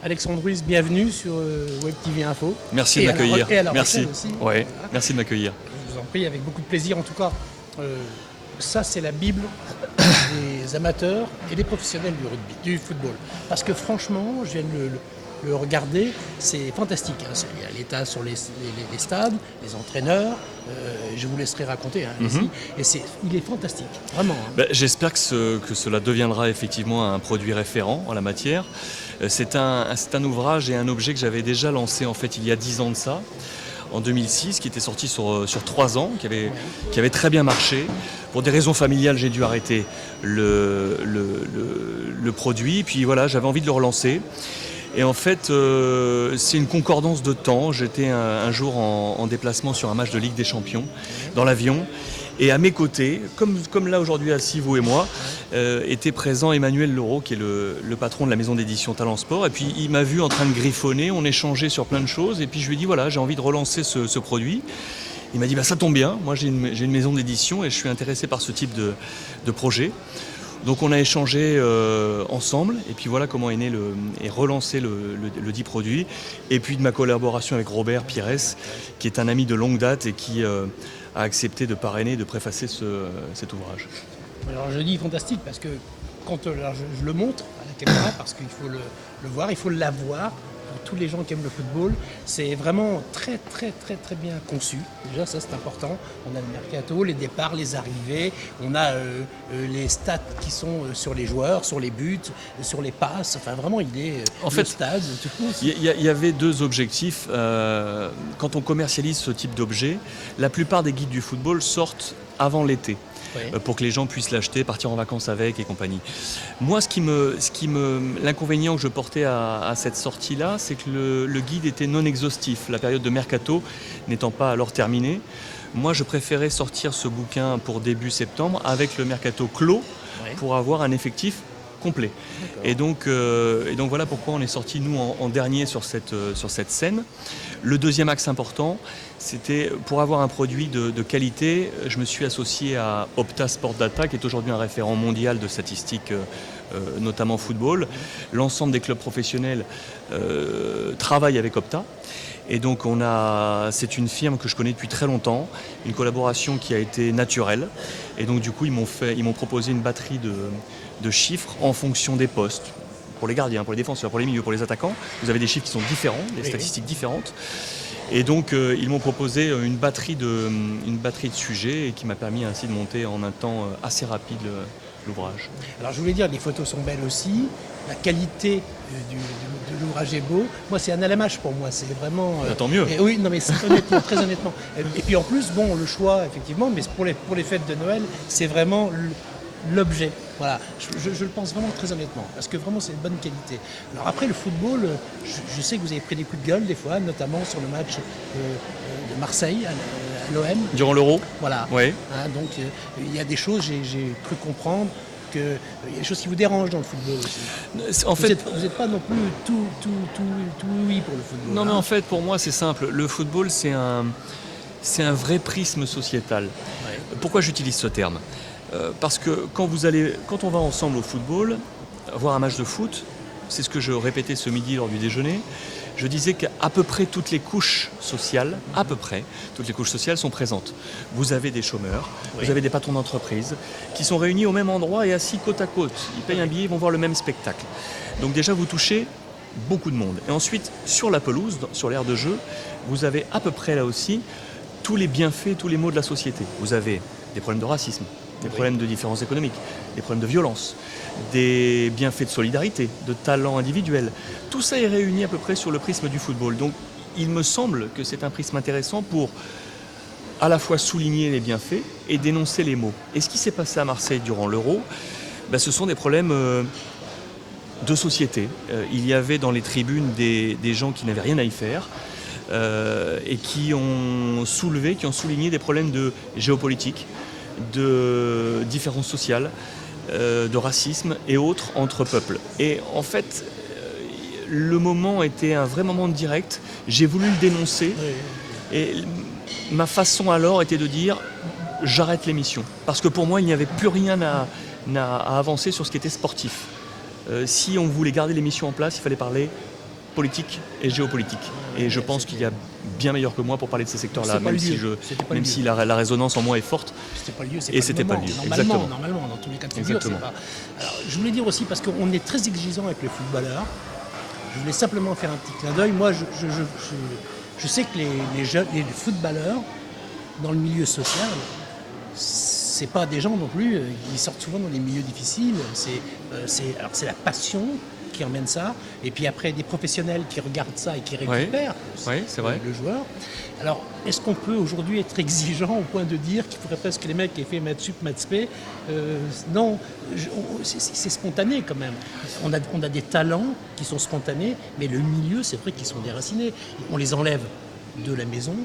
Alexandre Ruiz, bienvenue sur Web TV Info. Merci de m'accueillir. Et à la Merci. aussi. Ouais. Merci de m'accueillir. Je vous en prie, avec beaucoup de plaisir. En tout cas, ça c'est la Bible des amateurs et des professionnels du rugby, du football. Parce que franchement, je viens de le regarder, c'est fantastique. Hein. Il y a l'état sur les stades, les entraîneurs. Je vous laisserai raconter. Hein, et il est fantastique, vraiment. Hein. J'espère que cela deviendra effectivement un produit référent en la matière. C'est un ouvrage et un objet que j'avais déjà lancé en fait il y a 10 ans de ça, en 2006, qui était sorti sur 3 ans, qui avait très bien marché. Pour des raisons familiales, j'ai dû arrêter le produit. Puis voilà, j'avais envie de le relancer. Et en fait, c'est une concordance de temps. J'étais un jour en déplacement sur un match de Ligue des Champions, dans l'avion. Et à mes côtés, comme là aujourd'hui assis, vous et moi, était présent Emmanuel Leroux, qui est le patron de la maison d'édition Talent Sport. Et puis il m'a vu en train de griffonner, on échangeait sur plein de choses. Et puis je lui ai dit, voilà, j'ai envie de relancer ce produit. Il m'a dit, ça tombe bien, moi j'ai une maison d'édition et je suis intéressé par ce type de projet. Donc on a échangé ensemble, et puis voilà comment est né et relancé le dit produit. Et puis de ma collaboration avec Robert Pires, qui est un ami de longue date et qui a accepté de parrainer, de préfacer cet ouvrage. Alors je dis fantastique parce que quand je le montre à la caméra, parce qu'il faut le voir, il faut l'avoir. Pour tous les gens qui aiment le football, c'est vraiment très très très très bien conçu. Déjà ça c'est important. On a le mercato, les départs, les arrivées, on a les stats qui sont sur les joueurs, sur les buts, sur les passes. Enfin vraiment il est en fait, stade. Il y avait 2 objectifs. Quand on commercialise ce type d'objet, la plupart des guides du football sortent avant l'été. Oui. Pour que les gens puissent l'acheter, partir en vacances avec et compagnie. Moi, l'inconvénient que je portais à cette sortie-là, c'est que le guide était non exhaustif, la période de mercato n'étant pas alors terminée. Moi, je préférais sortir ce bouquin pour début septembre avec le mercato clos, oui, pour avoir un effectif complet. Et donc voilà pourquoi on est sorti nous en dernier sur cette scène. Le deuxième axe important, c'était pour avoir un produit de qualité, je me suis associé à Opta Sport Data, qui est aujourd'hui un référent mondial de statistiques, notamment football. L'ensemble des clubs professionnels travaillent avec Opta. Et donc c'est une firme que je connais depuis très longtemps, une collaboration qui a été naturelle. Et donc du coup ils m'ont proposé une batterie de chiffres en fonction des postes. Pour les gardiens, pour les défenseurs, pour les milieux, pour les attaquants, vous avez des chiffres qui sont différents, des statistiques différentes. Et donc ils m'ont proposé une batterie de sujets et qui m'a permis ainsi de monter en un temps assez rapide l'ouvrage. Alors je voulais dire, les photos sont belles aussi, la qualité de l'ouvrage est beau. Moi c'est un LMH pour moi, c'est vraiment... Tant mieux. Oui, non mais honnêtement, très honnêtement. Et puis en plus, bon, le choix effectivement, mais pour les fêtes de Noël, c'est vraiment l'objet. Voilà, je le pense vraiment très honnêtement, parce que vraiment c'est de bonne qualité. Alors après le football, je sais que vous avez pris des coups de gueule des fois, notamment sur le match de Marseille à l'OM. Durant l'Euro. Voilà. Oui. Hein, donc il y a des choses, j'ai cru comprendre qu'il y a des choses qui vous dérangent dans le football aussi. En fait, vous n'êtes pas non plus tout oui pour le football. Non, mais en fait pour moi c'est simple, le football c'est un vrai prisme sociétal. Ouais. Pourquoi j'utilise ce terme ? Parce que quand on va ensemble au football, voir un match de foot, c'est ce que je répétais ce midi lors du déjeuner, je disais qu'à peu près toutes les couches sociales, sont présentes. Vous avez des chômeurs, oui, vous avez des patrons d'entreprise qui sont réunis au même endroit et assis côte à côte. Ils payent un billet, ils vont voir le même spectacle. Donc déjà vous touchez beaucoup de monde. Et ensuite, sur la pelouse, sur l'aire de jeu, vous avez à peu près là aussi tous les bienfaits, tous les maux de la société. Vous avez des problèmes de racisme, des problèmes de différence économique, des problèmes de violence, des bienfaits de solidarité, de talent individuel. Tout ça est réuni à peu près sur le prisme du football. Donc il me semble que c'est un prisme intéressant pour à la fois souligner les bienfaits et dénoncer les maux. Et ce qui s'est passé à Marseille durant l'Euro, ce sont des problèmes de société. Il y avait dans les tribunes des gens qui n'avaient rien à y faire, et qui ont souligné des problèmes de géopolitique, de différences sociales, de racisme et autres entre peuples. Et en fait, le moment était un vrai moment de direct. J'ai voulu le dénoncer. Et ma façon alors était de dire j'arrête l'émission. Parce que pour moi, il n'y avait plus rien à avancer sur ce qui était sportif. Si on voulait garder l'émission en place, il fallait parler politique et géopolitique. Et je pense qu'il y a bien meilleur que moi pour parler de ces secteurs-là, même si la résonance en moi est forte. C'était pas le lieu, c'était pas le lieu. Normalement, dans tous les cas de figure, c'est pas. Alors, je voulais dire aussi, parce qu'on est très exigeant avec les footballeurs, je voulais simplement faire un petit clin d'œil. Moi, je sais que les footballeurs, dans le milieu social, c'est pas des gens non plus, ils sortent souvent dans des milieux difficiles. C'est la passion qui emmène ça, et puis après des professionnels qui regardent ça et qui récupèrent c'est vrai. le joueur. Alors, est-ce qu'on peut aujourd'hui être exigeant au point de dire qu'il faudrait presque que les mecs qui aient fait maths sup, maths spé non, c'est spontané quand même. On a des talents qui sont spontanés, mais le milieu, c'est vrai qu'ils sont déracinés. On les enlève de la maison.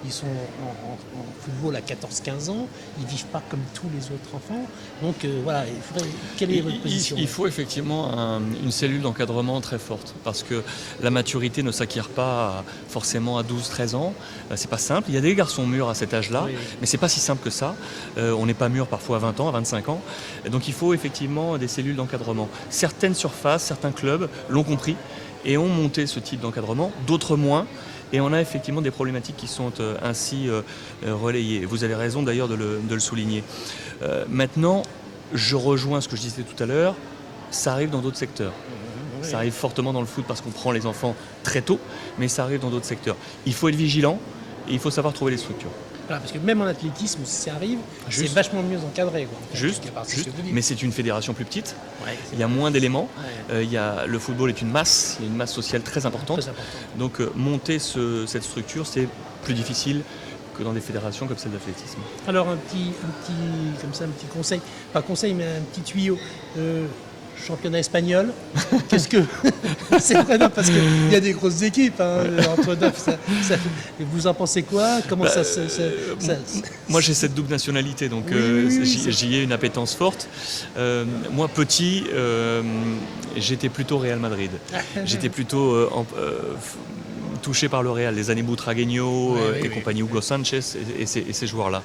Ils sont en football à 14-15 ans, ils ne vivent pas comme tous les autres enfants. Donc voilà, quelle est votre position ? Il faut effectivement une cellule d'encadrement très forte, parce que la maturité ne s'acquiert pas forcément à 12-13 ans. C'est pas simple. Il y a des garçons mûrs à cet âge-là, mais c'est pas si simple que ça. On n'est pas mûr parfois à 20 ans, à 25 ans. Donc il faut effectivement des cellules d'encadrement. Certaines surfaces, certains clubs l'ont compris et ont monté ce type d'encadrement, d'autres moins. Et on a effectivement des problématiques qui sont ainsi relayées. Vous avez raison d'ailleurs de le souligner. Maintenant, je rejoins ce que je disais tout à l'heure, ça arrive dans d'autres secteurs. Ça arrive fortement dans le foot parce qu'on prend les enfants très tôt, mais ça arrive dans d'autres secteurs. Il faut être vigilant et il faut savoir trouver les structures. Voilà, parce que même en athlétisme, si ça arrive, c'est vachement mieux encadré. Juste, mais c'est une fédération plus petite, il y a moins d'éléments, le football est une masse, il y a une masse sociale très importante. Donc monter cette structure, c'est plus difficile que dans des fédérations comme celle d'athlétisme. Alors un petit conseil, pas conseil, mais un petit tuyau. Championnat espagnol, qu'est-ce que c'est vrai, non, parce qu'il y a des grosses équipes entre deux. Vous en pensez quoi ? Comment ça Moi j'ai cette double nationalité, donc j'y ai une appétence forte. Moi petit, j'étais plutôt Real Madrid. J'étais plutôt touché par le Real, les années Butragueño et compagnie, Hugo Sanchez et ces joueurs-là.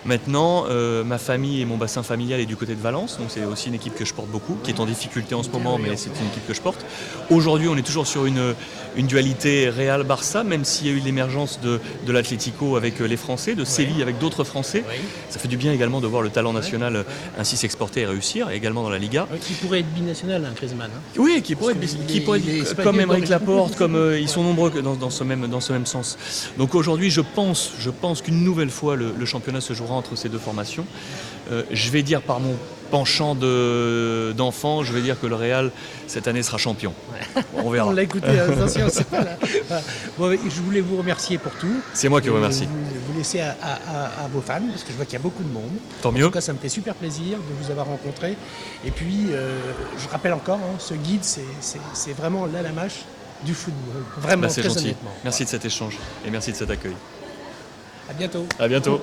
Maintenant, ma famille et mon bassin familial est du côté de Valence, donc c'est aussi une équipe que je porte beaucoup, qui est en difficulté en ce moment, mais c'est une équipe que je porte. Aujourd'hui, on est toujours sur une dualité Real-Barça, même s'il y a eu l'émergence de l'Atlético avec les Français, de Séville avec d'autres Français. Ça fait du bien également de voir le talent national ainsi s'exporter et réussir, et également dans la Liga. Qui pourrait être binational, Griezmann. Oui, qui pourrait être comme Aymeric Laporte, comme ils sont nombreux dans ce même sens. Donc aujourd'hui, je pense qu'une nouvelle fois, le championnat se jouera entre ces deux formations. Je vais dire par mon penchant d'enfant, je vais dire que le Real, cette année, sera champion. On verra. On l'a écouté, attention, c'est pas là. Bon, je voulais vous remercier pour tout. C'est moi qui vous remercie. Vous laisser à vos fans, parce que je vois qu'il y a beaucoup de monde. Tant mieux. En tout cas, ça me fait super plaisir de vous avoir rencontré. Et puis, je rappelle encore, ce guide, c'est vraiment la mâche du football. Vraiment, c'est très gentil. honnêtement. Merci de cet échange et merci de cet accueil. À bientôt. À bientôt.